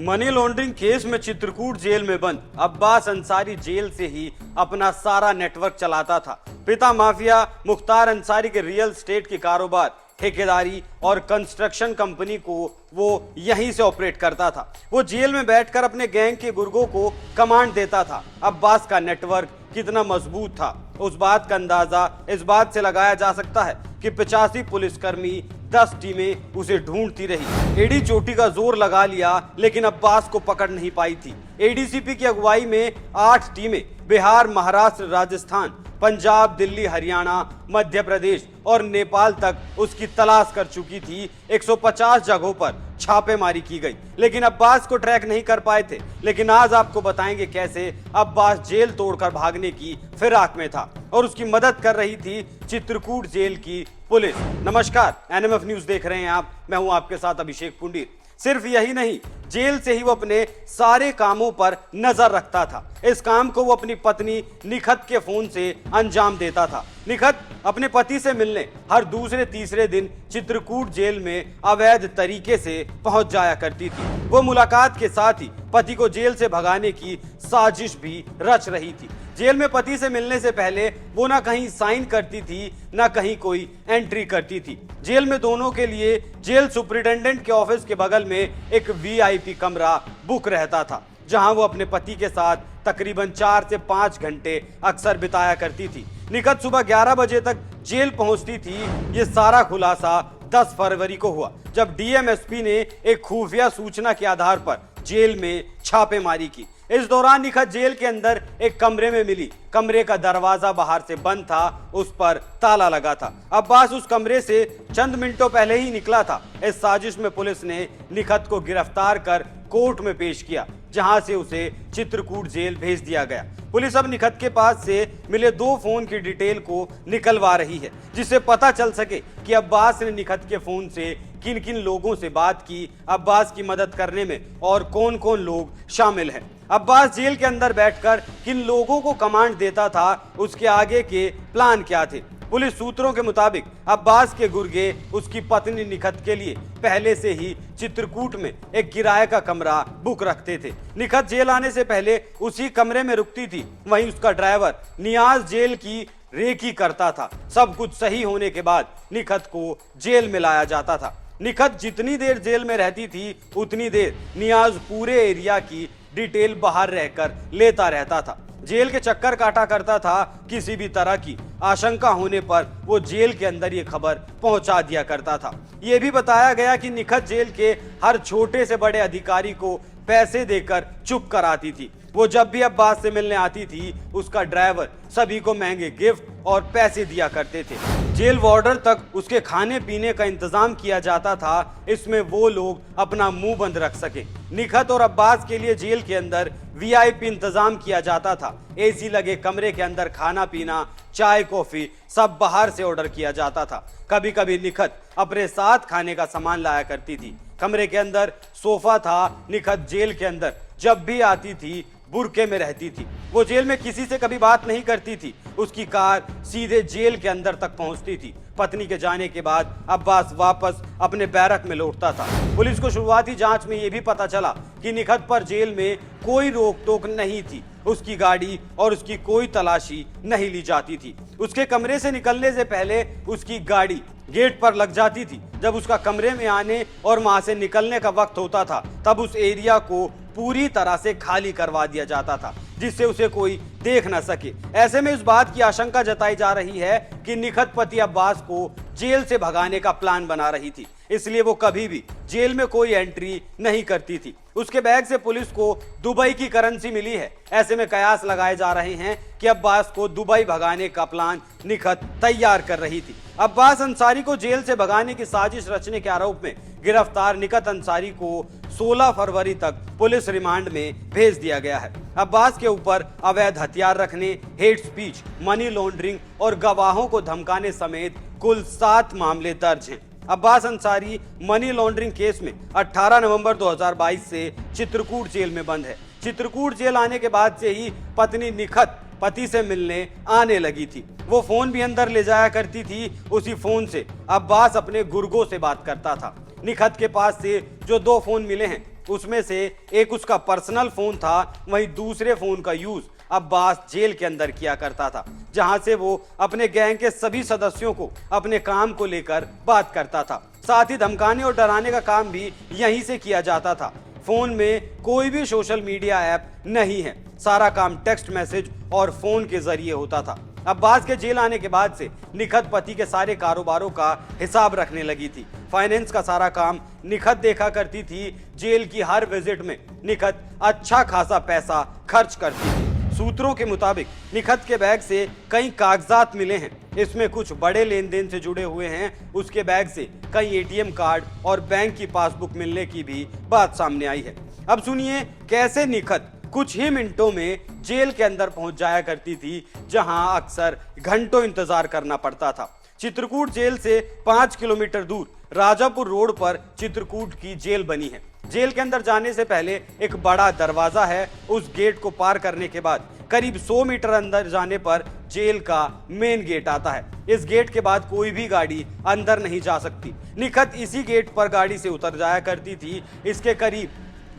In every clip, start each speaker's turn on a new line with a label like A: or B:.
A: Money laundering case में Chitrakoot jail में बंद अब्बास अंसारी जेल से ही अपना सारा नेटवर्क चलाता था। पिता माफिया मुख्तार अंसारी के रियल स्टेट के कारोबार, ठेकेदारी और कंस्ट्रक्शन कंपनी को वो यहीं से ऑपरेट करता था। वो जेल में बैठकर अपने गैंग के गुर्गों को कमांड देता था। अब्बास का नेटवर्क कितना मजबूत था, उस बात का अंदाजा इस बात से लगाया जा सकता है कि 85 पुलिसकर्मी 10 टीमें उसे ढूंढती रही। एडी चोटी का जोर लगा लिया लेकिन अब्बास को पकड़ नहीं पाई थी। एडीसीपी की अगुवाई में 8 टीमें बिहार, महाराष्ट्र, राजस्थान, पंजाब, दिल्ली, हरियाणा, मध्य प्रदेश और नेपाल तक उसकी तलाश कर चुकी थी। 150 जगहों पर छापेमारी की गई लेकिन अब्बास को ट्रैक नहीं कर पाए थे। लेकिन आज आपको बताएंगे कैसे अब्बास जेल तोड़कर भागने की फिराक में था और उसकी मदद कर रही थी चित्रकूट जेल की पुलिस। नमस्कार, एनएमएफ न्यूज देख रहे हैं आप। मैं हूं आपके साथ अभिषेक पुंडीर। सिर्फ यही नहीं, जेल से ही वो अपने सारे कामों पर नजर रखता था। इस काम को वो अपनी पत्नी निखत के फोन से अंजाम देता था। निखत अपने पति से मिलने हर दूसरे तीसरे दिन चित्रकूट जेल में अवैध तरीके से पहुंच जाया करती थी। वो मुलाकात के साथ ही पति को जेल से भगाने की साजिश भी रच रही थी। जेल में पति से मिलने से पहले वो ना कहीं साइन करती थी, ना कहीं कोई एंट्री करती थी। जेल में दोनों के लिए जेल सुपरिटेंडेंट के ऑफिस के बगल में एक वीआईपी कमरा बुक रहता था, जहां वो अपने पति के साथ तकरीबन 4 से 5 घंटे अक्सर बिताया करती थी। निखत सुबह 11 बजे तक जेल पहुंचती थी। ये सारा खुलासा 10 फरवरी को हुआ जब डीएमएसपी ने एक खुफिया सूचना के आधार पर जेल में छापेमारी की। इस दौरान निखत जेल के अंदर एक कमरे में मिली। कमरे का दरवाजा बाहर से बंद था, उस पर ताला लगा था। अब्बास उस कमरे से चंद मिनटों पहले ही निकला था। इस साजिश में पुलिस ने निखत को गिरफ्तार कर कोर्ट में पेश किया, जहां से उसे चित्रकूट जेल भेज दिया गया। पुलिस अब निखत के पास से मिले 2 फोन की डिटेल को निकलवा रही है, जिससे पता चल सके कि अब्बास ने निखत के फोन से किन किन लोगों से बात की, अब्बास की मदद करने में और कौन कौन लोग शामिल हैं। अब्बास जेल के अंदर बैठकर किन लोगों को कमांड देता था, उसके आगे के प्लान क्या थे। पुलिस सूत्रों के मुताबिक अब्बास के गुर्गे उसकी पत्नी निखत के लिए पहले से ही चित्रकूट में एक किराए का कमरा बुक रखते थे। निखत जेल आने से पहले उसी कमरे में रुकती थी। वहीं उसका ड्राइवर नियाज जेल की रेकी करता था। सब कुछ सही होने के बाद निखत को जेल में लाया जाता था। निखत जितनी देर जेल में रहती थी उतनी देर नियाज पूरे एरिया की डिटेल बाहर रहकर लेता रहता था। जेल के चक्कर काटा करता था। किसी भी तरह की आशंका होने पर वो जेल के अंदर ये खबर पहुंचा दिया करता था। ये भी बताया गया कि निखत जेल के हर छोटे से बड़े अधिकारी को पैसे देकर चुप कराती थी। वो जब भी अब्बास से मिलने आती थी, उसका ड्राइवर सभी को महंगे गिफ्ट और पैसे दिया करते थे। जेल वार्डर तक उसके खाने पीने का इंतजाम किया जाता था, इसमें वो लोग अपना मुंह बंद रख सके। निखत और अब्बास के लिए जेल के अंदर वीआईपी इंतजाम किया जाता था। एसी लगे कमरे के अंदर खाना पीना, चाय कॉफी सब बाहर से ऑर्डर किया जाता था। कभी कभी निखत अपने साथ खाने का सामान लाया करती थी। कमरे के अंदर सोफा था। निखत जेल के अंदर जब भी आती थी बुरके में रहती थी। वो जेल में किसी से कभी बात नहीं करती थी। उसकी कार सीधे जेल के अंदर तक पहुंचती थी। पत्नी के जाने के बाद अब्बास वापस अपने बैरक में लौटता था। पुलिस को शुरुआती जांच में यह भी पता चला कि निखत पर जेल में कोई रोक टोक नहीं थी। उसकी गाड़ी और उसकी कोई तलाशी नहीं ली जाती थी। उसके कमरे से निकलने से पहले उसकी गाड़ी गेट पर लग जाती थी। जब उसका कमरे में आने और वहां से निकलने का वक्त होता था, तब उस एरिया को पूरी तरह से खाली करवा दिया जाता था, जिससे उसे कोई देख न सके। ऐसे में इस बात की आशंका जताई जा रही है कि निखत पति अब्बास को जेल से भगाने का प्लान बना रही थी, इसलिए वो कभी भी जेल में कोई एंट्री नहीं करती थी। उसके बैग से पुलिस को दुबई की करेंसी मिली है। ऐसे में कयास लगाए जा रहे हैं कि अब्बास को दुबई भगाने का प्लान निखत तैयार कर रही थी। अब्बास अंसारी को जेल से भगाने की साजिश रचने के आरोप में गिरफ्तार निखत अंसारी को 16 फरवरी तक पुलिस रिमांड में भेज दिया गया है। अब्बास के ऊपर अवैध हथियार रखने, हेट स्पीच, मनी लॉन्ड्रिंग और गवाहों को धमकाने समेत कुल 7 मामले दर्ज हैं। Abbas Ansari money laundering case में 18 नवंबर 2022 से चित्रकूट जेल में बंद है। चित्रकूट जेल आने के बाद से ही पत्नी निखत पति से मिलने आने लगी थी। वो फोन भी अंदर ले जाया करती थी। उसी फोन से अब्बास अपने गुर्गों से बात करता था। निखत के पास से जो 2 फोन मिले हैं, उसमें से एक उसका पर्सनल फोन था, वहीं दूसरे फोन का यूज अब्बास जेल के अंदर किया करता था, जहां से वो अपने गैंग के सभी सदस्यों को अपने काम को लेकर बात करता था। साथ ही धमकाने और डराने का काम भी यहीं से किया जाता था। फोन में कोई भी सोशल मीडिया ऐप नहीं है, सारा काम टेक्स्ट मैसेज और फोन के जरिए होता था। अब्बास के जेल आने के बाद से निखत पति के सारे कारोबारों का हिसाब रखने लगी थी। फाइनेंस का सारा काम निखत देखा करती थी। जेल की हर विजिट में निखत अच्छा खासा पैसा खर्च करती थी। सूत्रों के मुताबिक निखत के बैग से कई कागजात मिले हैं, इसमें कुछ बड़े लेन देन से जुड़े हुए हैं। उसके बैग से कई एटीएम कार्ड और बैंक की पासबुक मिलने की भी बात सामने आई है। अब सुनिए कैसे निखत कुछ ही मिनटों में जेल के अंदर पहुंच जाया करती थी, जहां अक्सर घंटों इंतजार करना पड़ता था। चित्रकूट जेल से 5 किलोमीटर दूर राजापुर रोड पर चित्रकूट की जेल बनी है। जेल के अंदर जाने से पहले एक बड़ा दरवाजा है। उस गेट को पार करने के बाद करीब 100 मीटर अंदर जाने पर जेल का मेन गेट आता है। इस गेट के बाद कोई भी गाड़ी अंदर नहीं जा सकती। निखत इसी गेट पर गाड़ी से उतर जाया करती थी। इसके करीब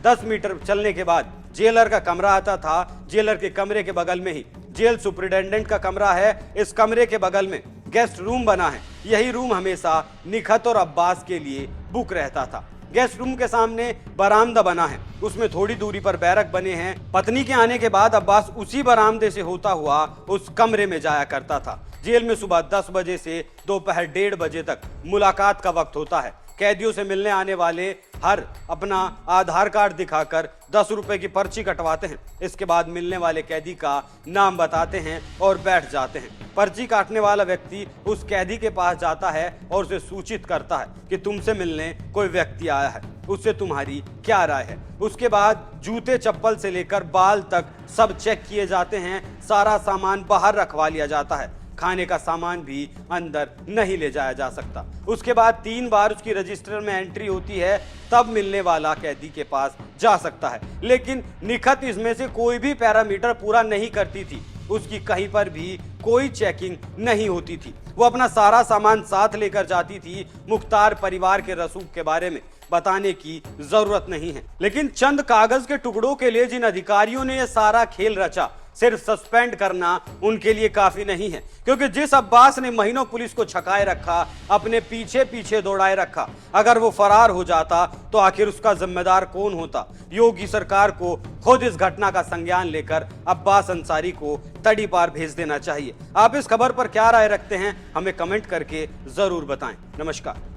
A: 10 मीटर चलने के बाद जेलर का कमरा आता था। जेलर के कमरे के बगल में ही जेल सुपरिटेंडेंट का कमरा है। इस कमरे के बगल में गेस्ट रूम बना है। यही रूम हमेशा निखत और अब्बास के लिए बुक रहता था। गेस्ट रूम के सामने बरामदा बना है, उसमें थोड़ी दूरी पर बैरक बने हैं। पत्नी के आने के बाद अब्बास उसी बरामदे से होता हुआ उस कमरे में जाया करता था। जेल में सुबह 10 बजे से दोपहर 1:30 बजे तक मुलाकात का वक्त होता है। कैदियों से मिलने आने वाले हर अपना आधार कार्ड दिखाकर 10 रुपए की पर्ची कटवाते हैं। इसके बाद मिलने वाले कैदी का नाम बताते हैं और बैठ जाते हैं। पर्ची काटने वाला व्यक्ति उस कैदी के पास जाता है और उसे सूचित करता है कि तुमसे मिलने कोई व्यक्ति आया है, उससे तुम्हारी क्या राय है। उसके बाद जूते चप्पल से लेकर बाल तक सब चेक किए जाते हैं। सारा सामान बाहर रखवा लिया जाता है। खाने का सामान भी अंदर नहीं ले जाया जा सकता। उसके बाद 3 बार उसकी रजिस्टर में एंट्री होती है, तब मिलने वाला कैदी के पास जा सकता है। लेकिन निखत इसमें से कोई भी पैरामीटर पूरा नहीं करती थी। उसकी कहीं पर भी कोई चेकिंग नहीं होती थी। वो अपना सारा सामान साथ लेकर जाती थी। मुख्तार परिवार के रसूख के बारे में बताने की जरूरत नहीं है, लेकिन चंद कागज के टुकड़ों के लिए जिन अधिकारियों ने यह सारा खेल रचा, सिर्फ सस्पेंड करना उनके लिए काफी नहीं है। क्योंकि जिस अब्बास ने महीनों पुलिस को छकाए रखा, अपने पीछे पीछे दौड़ाए रखा, अगर वो फरार हो जाता तो आखिर उसका जिम्मेदार कौन होता। योगी सरकार को खुद इस घटना का संज्ञान लेकर अब्बास अंसारी को तड़ी पार भेज देना चाहिए। आप इस खबर पर क्या राय रखते हैं, हमें कमेंट करके जरूर बताएं। नमस्कार।